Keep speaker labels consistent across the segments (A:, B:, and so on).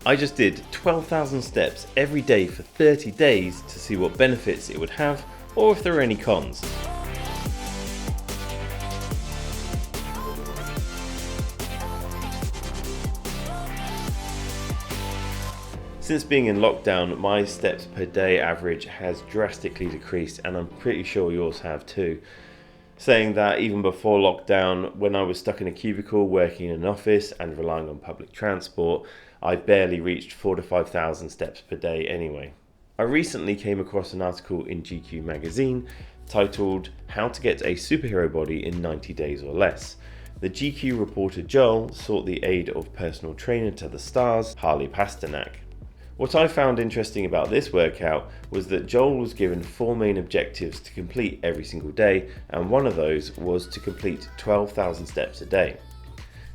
A: I just did 12,000 steps every day for 30 days to see what benefits it would have or if there are any cons. Since being in lockdown, my steps per day average has drastically decreased, and I'm pretty sure yours have too. Saying that, even before lockdown, when I was stuck in a cubicle working in an office and relying on public transport, I barely reached 4,000 to 5,000 steps per day anyway. I recently came across an article in GQ magazine titled "How to Get a Superhero Body in 90 Days or Less." The GQ reporter Joel sought the aid of personal trainer to the stars, Harley Pasternak. What I found interesting about this workout was that Joel was given 4 main objectives to complete every single day, and one of those was to complete 12,000 steps a day.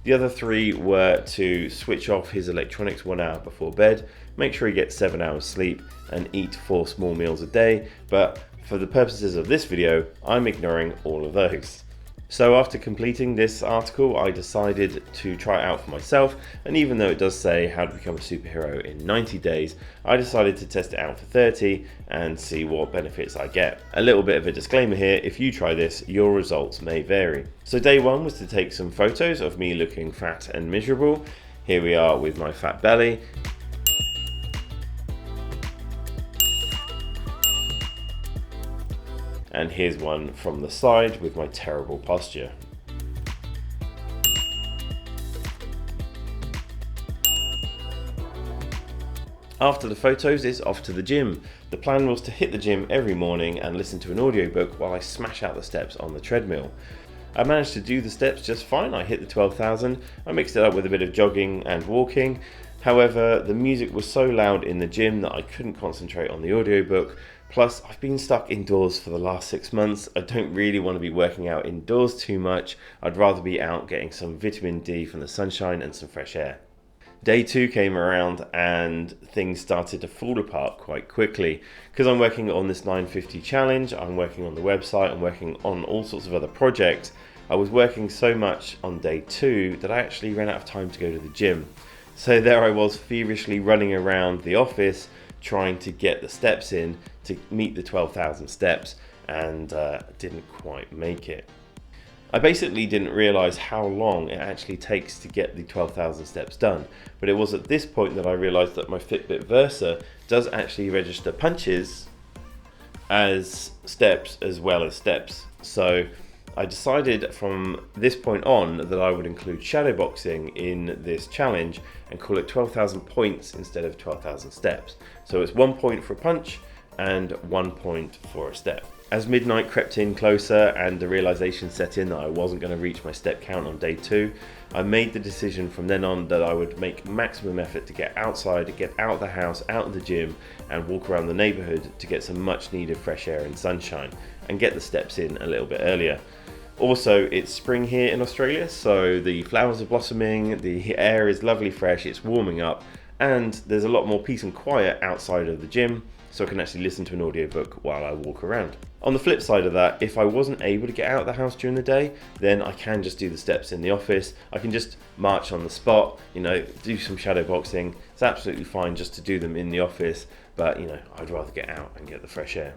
A: The other 3 were to switch off his electronics 1 hour before bed, make sure he gets 7 hours sleep, and eat 4 small meals a day, but for the purposes of this video, I'm ignoring all of those. So after completing this article, I decided to try it out for myself, and even though it does say how to become a superhero in 90 days, I decided to test it out for 30 and see what benefits I get. A little bit of a disclaimer here, if you try this, your results may vary. So day 1 was to take some photos of me looking fat and miserable. Here we are with my fat belly. And here's one from the side with my terrible posture. After the photos, it's off to the gym. The plan was to hit the gym every morning and listen to an audiobook while I smash out the steps on the treadmill. I managed to do the steps just fine. I hit the 12,000. I mixed it up with a bit of jogging and walking. However, the music was so loud in the gym that I couldn't concentrate on the audiobook. Plus, I've been stuck indoors for the last 6 months. I don't really want to be working out indoors too much. I'd rather be out getting some vitamin D from the sunshine and some fresh air. Day 2 came around and things started to fall apart quite quickly. Because I'm working on this 950 challenge, I'm working on the website, I'm working on all sorts of other projects. I was working so much on day 2 that I actually ran out of time to go to the gym. So there I was feverishly running around the office trying to get the steps in to meet the 12,000 steps, and didn't quite make it. I basically didn't realise how long it actually takes to get the 12,000 steps done, but it was at this point that I realised that my Fitbit Versa does actually register punches as steps as well as steps. So I decided from this point on that I would include shadowboxing in this challenge and call it 12,000 points instead of 12,000 steps. So it's 1 point for a punch and 1 point for a step. As midnight crept in closer and the realization set in that I wasn't going to reach my step count on day 2, I made the decision from then on that I would make maximum effort to get outside, get out of the house, out of the gym, and walk around the neighborhood to get some much needed fresh air and sunshine and get the steps in a little bit earlier. Also, it's spring here in Australia, so the flowers are blossoming, the air is lovely fresh, it's warming up, and there's a lot more peace and quiet outside of the gym, so I can actually listen to an audiobook while I walk around. On the flip side of that, if I wasn't able to get out of the house during the day, then I can just do the steps in the office. I can just march on the spot, do some shadow boxing. It's absolutely fine just to do them in the office, but I'd rather get out and get the fresh air.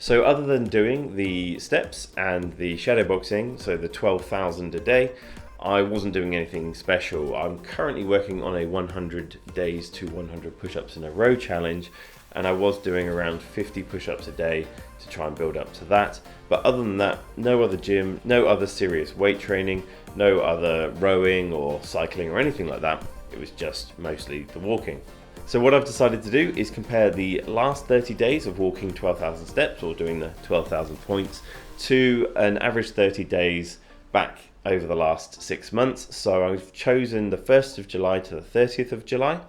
A: So other than doing the steps and the shadow boxing, so the 12,000 a day, I wasn't doing anything special. I'm currently working on a 100 days to 100 push-ups in a row challenge, and I was doing around 50 push-ups a day to try and build up to that. But other than that, no other gym, no other serious weight training, no other rowing or cycling or anything like that. It was just mostly the walking. So what I've decided to do is compare the last 30 days of walking 12,000 steps or doing the 12,000 points to an average 30 days back over the last 6 months. So I've chosen the 1st of July to the 30th of July.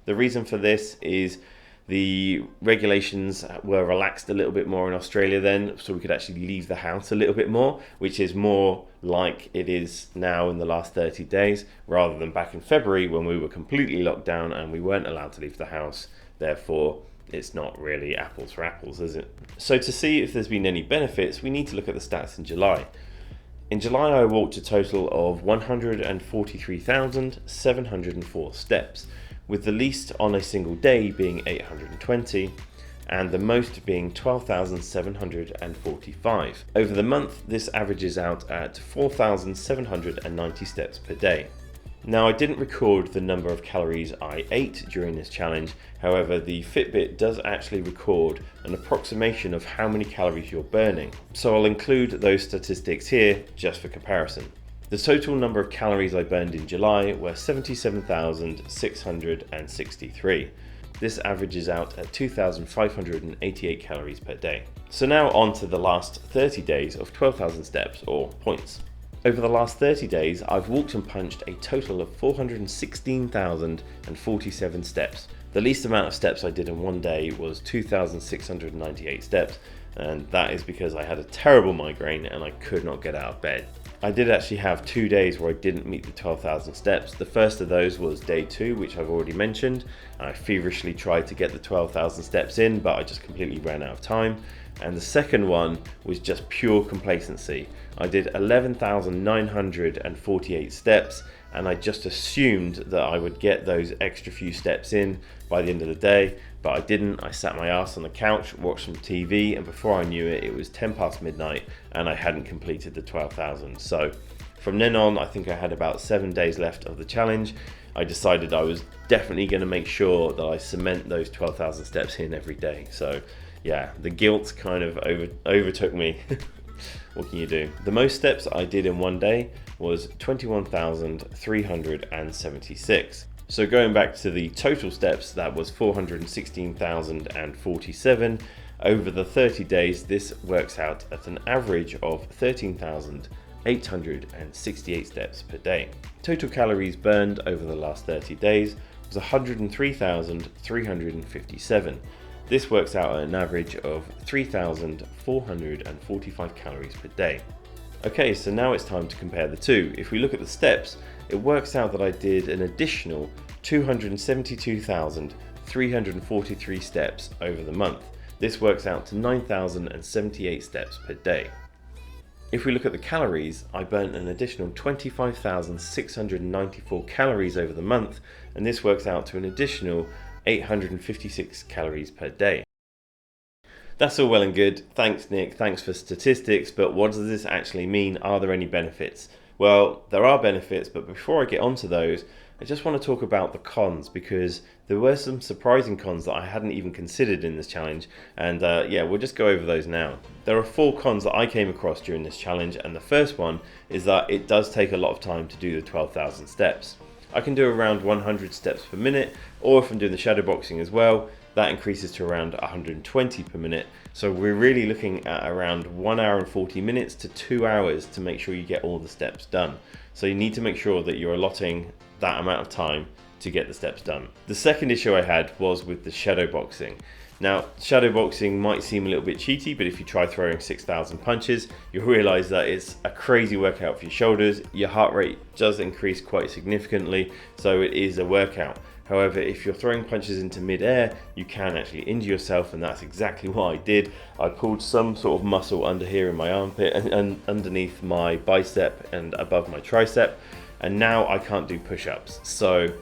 A: The reason for this is the regulations were relaxed a little bit more in Australia then, so we could actually leave the house a little bit more, which is more like it is now in the last 30 days, rather than back in February when we were completely locked down and we weren't allowed to leave the house. Therefore, it's not really apples for apples, is it? So to see if there's been any benefits, we need to look at the stats in July. In July, I walked a total of 143,704 steps, with the least on a single day being 820 and the most being 12,745. Over the month, this averages out at 4,790 steps per day. Now, I didn't record the number of calories I ate during this challenge, however the Fitbit does actually record an approximation of how many calories you're burning, so I'll include those statistics here just for comparison. The total number of calories I burned in July were 77,663. This averages out at 2,588 calories per day. So now on to the last 30 days of 12,000 steps, or points. Over the last 30 days, I've walked and punched a total of 416,047 steps. The least amount of steps I did in one day was 2,698 steps, and that is because I had a terrible migraine and I could not get out of bed. I did actually have 2 days where I didn't meet the 12,000 steps. The first of those was day 2, which I've already mentioned. I feverishly tried to get the 12,000 steps in, but I just completely ran out of time. And the second one was just pure complacency. I did 11,948 steps, and I just assumed that I would get those extra few steps in by the end of the day, but I didn't. I sat my ass on the couch, watched some TV, and before I knew it, it was 10 past midnight and I hadn't completed the 12,000. So from then on, I think I had about 7 days left of the challenge. I decided I was definitely going to make sure that I cement those 12,000 steps in every day. So yeah, the guilt kind of overtook me. What can you do? The most steps I did in one day was 21,376. So going back to the total steps, that was 416,047. Over the 30 days, this works out at an average of 13,868 steps per day. Total calories burned over the last 30 days was 103,357. This works out at an average of 3,445 calories per day. Okay, so now it's time to compare the two. If we look at the steps, it works out that I did an additional 272,343 steps over the month. This works out to 9,078 steps per day. If we look at the calories, I burnt an additional 25,694 calories over the month, and this works out to an additional 856 calories per day. That's all well and good. Thanks, Nick. Thanks for statistics, but what does this actually mean? Are there any benefits? Well, there are benefits, but before I get onto those, I just want to talk about the cons, because there were some surprising cons that I hadn't even considered in this challenge, and yeah, we'll just go over those now. There are 4 cons that I came across during this challenge, and the first one is that it does take a lot of time to do the 12,000 steps. I can do around 100 steps per minute, or if I'm doing the shadow boxing as well, that increases to around 120 per minute. So we're really looking at around 1 hour and 40 minutes to 2 hours to make sure you get all the steps done. So you need to make sure that you're allotting that amount of time to get the steps done. The second issue I had was with the shadow boxing. Now, shadow boxing might seem a little bit cheaty, but if you try throwing 6,000 punches, you'll realize that it's a crazy workout for your shoulders. Your heart rate does increase quite significantly, so it is a workout. However, if you're throwing punches into mid-air, you can actually injure yourself, and that's exactly what I did. I pulled some sort of muscle under here in my armpit and underneath my bicep and above my tricep, and now I can't do push-ups. So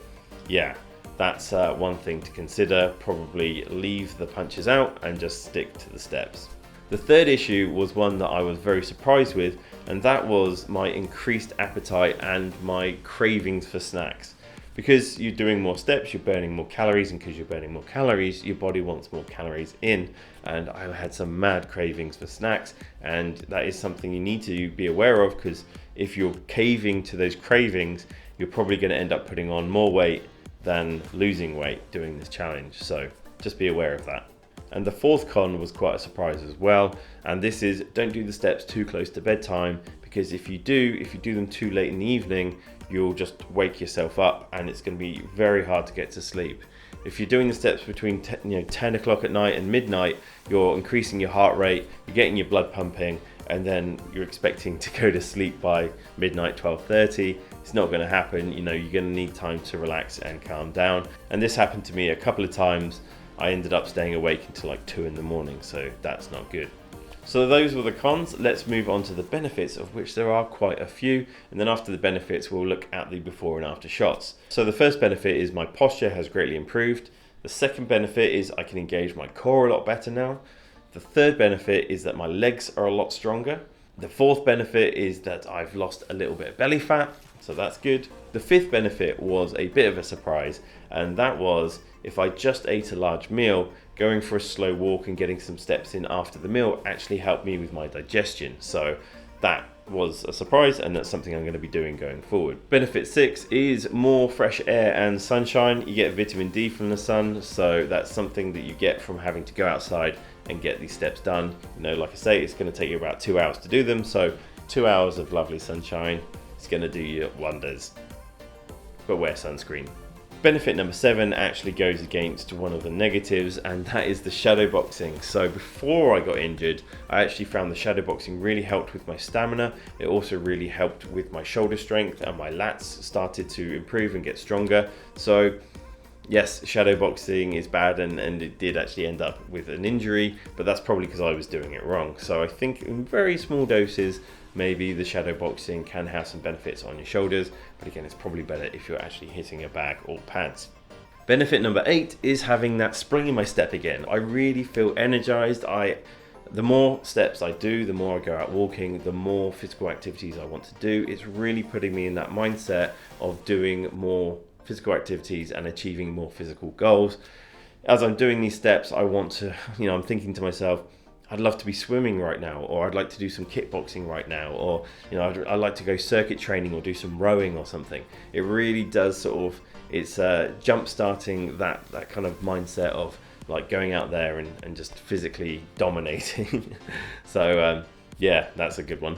A: yeah, that's one thing to consider. Probably leave the punches out and just stick to the steps. The third issue was one that I was very surprised with, and that was my increased appetite and my cravings for snacks. Because you're doing more steps, you're burning more calories, and because you're burning more calories, your body wants more calories in. And I had some mad cravings for snacks, and that is something you need to be aware of, because if you're caving to those cravings, you're probably going to end up putting on more weight than losing weight doing this challenge. So just be aware of that. And the fourth con was quite a surprise as well, and this is don't do the steps too close to bedtime, because if you do them too late in the evening, you'll just wake yourself up and it's going to be very hard to get to sleep. If you're doing the steps between 10 o'clock at night and midnight, you're increasing your heart rate, you're getting your blood pumping, and then you're expecting to go to sleep by midnight, 12:30. It's not going to happen. You're going to need time to relax and calm down. And this happened to me a couple of times. I ended up staying awake until like 2 in the morning, so that's not good. So those were the cons. Let's move on to the benefits, of which there are quite a few. And then after the benefits, we'll look at the before and after shots. So the first benefit is my posture has greatly improved. The second benefit is I can engage my core a lot better now. The third benefit is that my legs are a lot stronger. The fourth benefit is that I've lost a little bit of belly fat, so that's good. The fifth benefit was a bit of a surprise, and that was if I just ate a large meal, going for a slow walk and getting some steps in after the meal actually helped me with my digestion. So that was a surprise, and that's something I'm going to be doing going forward. Benefit 6 is more fresh air and sunshine. You get vitamin D from the sun, so that's something that you get from having to go outside and get these steps done. You know, like I say, it's going to take you about 2 hours to do them, so 2 hours of lovely sunshine is going to do you wonders. But wear sunscreen. Benefit number 7 actually goes against one of the negatives, and that is the shadow boxing. So before I got injured, I actually found the shadow boxing really helped with my stamina. It also really helped with my shoulder strength, and my lats started to improve and get stronger. So yes, shadow boxing is bad, and it did actually end up with an injury, but that's probably because I was doing it wrong. So I think in very small doses, maybe the shadow boxing can have some benefits on your shoulders, but again, it's probably better if you're actually hitting a bag or pads. Benefit number 8 is having that spring in my step again. I really feel energized. The more steps I do, the more I go out walking, the more physical activities I want to do. It's really putting me in that mindset of doing more physical activities and achieving more physical goals. As I'm doing these steps, I want to, I'm thinking to myself, I'd love to be swimming right now, or I'd like to do some kickboxing right now, or I'd like to go circuit training or do some rowing or something. It really does it's jump starting that kind of mindset of like going out there and just physically dominating. So yeah, that's a good one.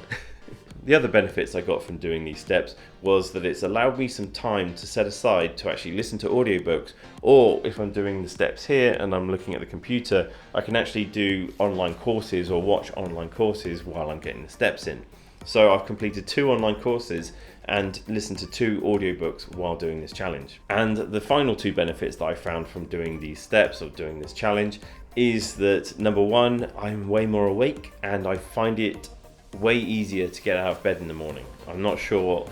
A: The other benefits I got from doing these steps was that it's allowed me some time to set aside to actually listen to audiobooks, or if I'm doing the steps here and I'm looking at the computer, I can actually do online courses or watch online courses while I'm getting the steps in. So I've completed 2 online courses and listened to 2 audiobooks while doing this challenge. And the final 2 benefits that I found from doing these steps or doing this challenge is that number 1, I'm way more awake, and I find it way easier to get out of bed in the morning. I'm not sure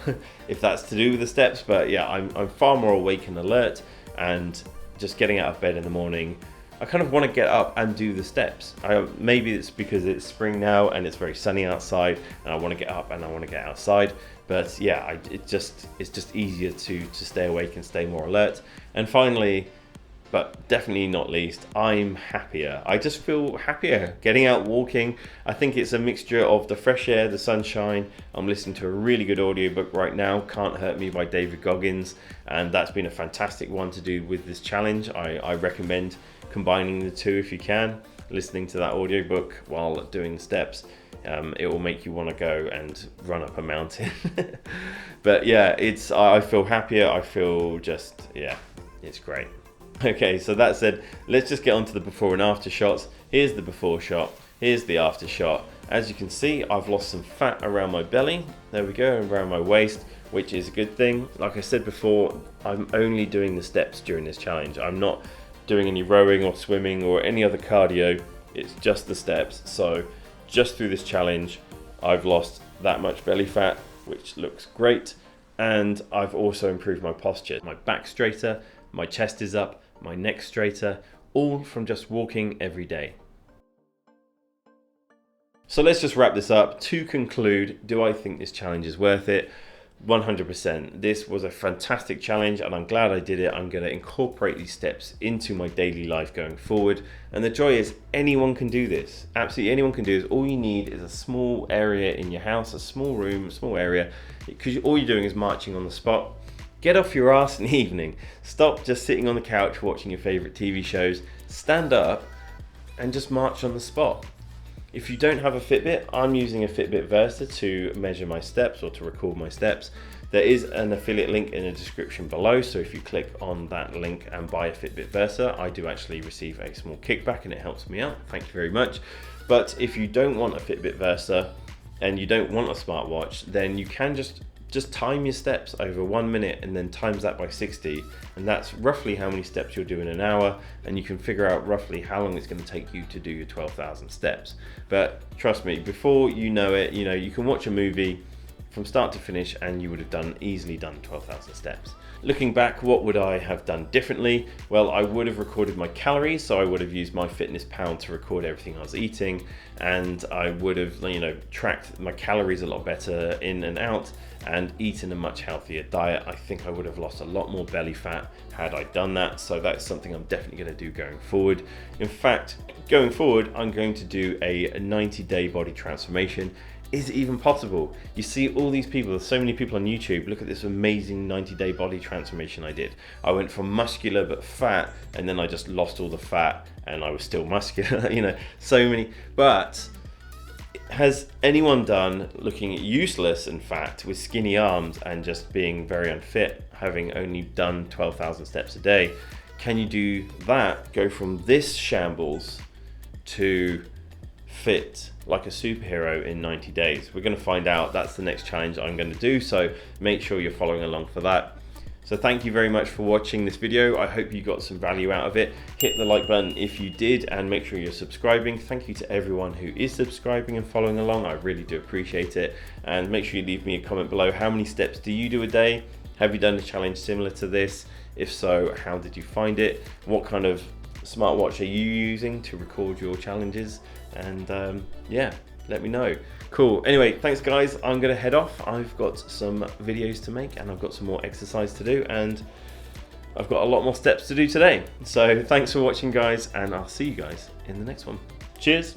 A: if that's to do with the steps, but yeah, I'm far more awake and alert, and just getting out of bed in the morning, I kind of want to get up and do the steps. Maybe it's because it's spring now and it's very sunny outside, and I want to get up and I want to get outside. But yeah, it's just easier to stay awake and stay more alert. And finally, but definitely not least, I'm happier. I just feel happier getting out walking. I think it's a mixture of the fresh air, the sunshine. I'm listening to a really good audiobook right now, Can't Hurt Me by David Goggins, and that's been a fantastic one to do with this challenge. I recommend combining the two if you can, listening to that audiobook while doing the steps. It will make you want to go and run up a mountain. But yeah, I feel happier. I feel it's great. Okay, so that said, let's just get on to the before and after shots. Here's the before shot, here's the after shot. As you can see, I've lost some fat around my belly. There we go, around my waist, which is a good thing. Like I said before, I'm only doing the steps during this challenge. I'm not doing any rowing or swimming or any other cardio. It's just the steps. So just through this challenge, I've lost that much belly fat, which looks great. And I've also improved my posture. My back's straighter, my chest is up, my neck straighter, all from just walking every day. So let's just wrap this up. To conclude, do I think this challenge is worth it? 100%. This was a fantastic challenge, and I'm glad I did it. I'm going to incorporate these steps into my daily life going forward. And the joy is anyone can do this. Absolutely anyone can do this. All you need is a small area in your house, a small room, a small area, because all you're doing is marching on the spot. Get off your ass in the evening. Stop just sitting on the couch watching your favorite TV shows. Stand up and just march on the spot. If you don't have a Fitbit, I'm using a Fitbit Versa to measure my steps or to record my steps. There is an affiliate link in the description below, so if you click on that link and buy a Fitbit Versa, I do actually receive a small kickback and it helps me out. Thank you very much. But if you don't want a Fitbit Versa and you don't want a smartwatch, then you can just just time your steps over 1 minute and then times that by 60, and that's roughly how many steps you'll do in an hour, and you can figure out roughly how long it's going to take you to do your 12,000 steps. But trust me, before you know it, you can watch a movie from start to finish and you would have easily done 12,000 steps. Looking back, what would I have done differently? Well, I would have recorded my calories, so I would have used MyFitnessPal to record everything I was eating, and I would have tracked my calories a lot better in and out, and eaten a much healthier diet. I think I would have lost a lot more belly fat had I done that, so that's something I'm definitely going to do going forward. In fact, going forward, I'm going to do a 90-day body transformation. Is it even possible? You see all these people, there's so many people on YouTube, look at this amazing 90-day body transformation I did. I went from muscular but fat, and then I just lost all the fat and I was still muscular, so many. But has anyone done looking useless and fat with skinny arms and just being very unfit, having only done 12,000 steps a day? Can you do that, go from this shambles to fit like a superhero in 90 days? We're going to find out. That's the next challenge I'm going to do, so make sure you're following along for that. So thank you very much for watching this video. I hope you got some value out of it. Hit the like button if you did, and make sure you're subscribing. Thank you to everyone who is subscribing and following along. I really do appreciate it. And make sure you leave me a comment below. How many steps do you do a day? Have you done a challenge similar to this? If so, how did you find it? What kind of smartwatch are you using to record your challenges? And yeah, let me know. Cool. Anyway, thanks guys. I'm gonna head off. I've got some videos to make, and I've got some more exercise to do, and I've got a lot more steps to do today. So thanks for watching guys, and I'll see you guys in the next one. Cheers.